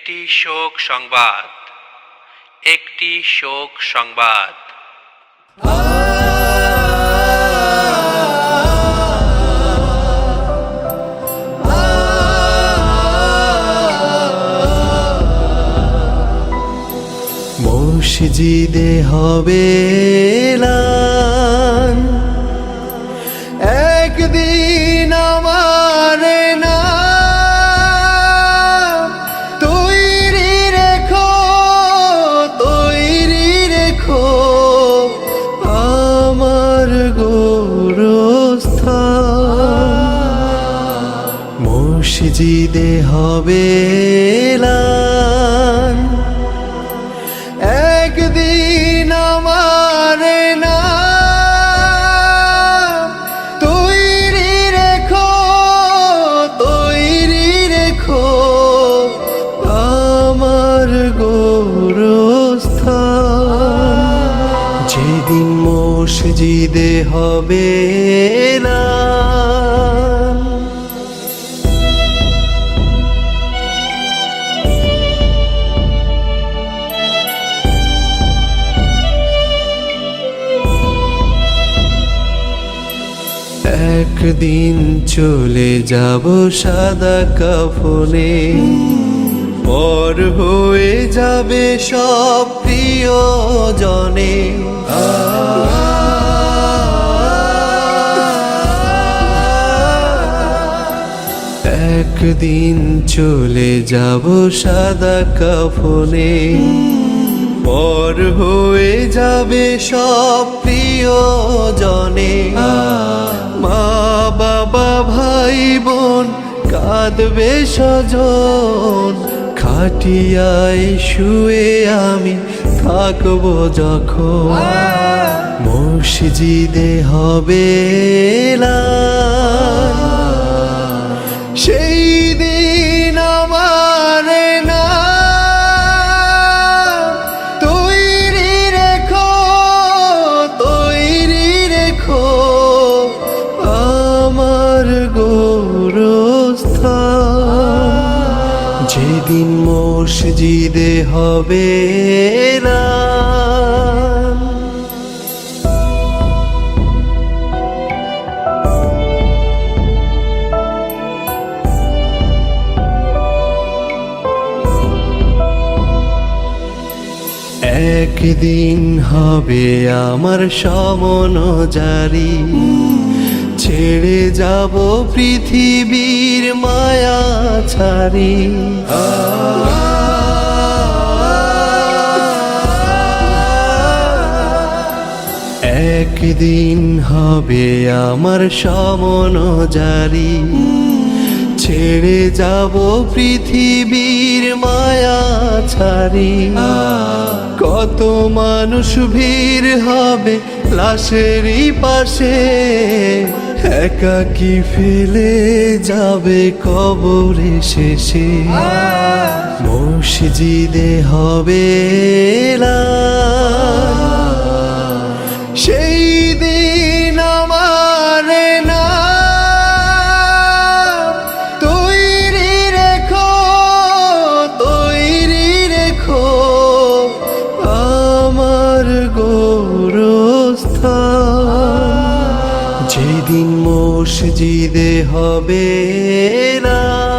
একটি শোক সংবাদ, একটি শোক সংবাদ। মসজিদে হবে এলান, একদিন আমার নাম তৈরি রেখো, তৈরি রেখো আমার গোরস্থান। মসজিদে হবে এলান, একদিন আমার নাম তৈরি রেখো, তৈরি রেখো আমার গোরস্থান। যেদিন মসজিদে হবে এলান। একদিন চলে যাব সাদা কাফনে, পর হয়ে যাবে সব প্রিয়জনে। একদিন চলে যাব সাদা কাফনে, পর হয়ে যাবে সব প্রিয়জনে। মা বাবা ভাই বোন কাঁদবে স্বজন, খাটিয়ায় শুয়ে আমি থাকবো যখন। মসজিদে হবে এলান, সেই দিন আমার নাম তৈরি রেখো, তৈরি রেখো আমার গোরস্থান। যেদিন মসজিদে হবে এলান। একদিন হবে আমার সমন জারি, ছেড়ে যাব পৃথিবীর মায়া ছাড়ি। একদিন হবে আমার সমন জারি, ছেড়ে যাব পৃথিবীর মায়া ছাড়ি। কত মানুষ ভিড় হবে লাশেরই পাশে, একাকী ফেলে যাবে কবরে শেষে। মসজিদে হবে এলান, সেই দিন আমার নাম তৈরি রেখো, তৈরি রেখো আমার গোরস্থান। যেদিন মসজিদে হবে এলান।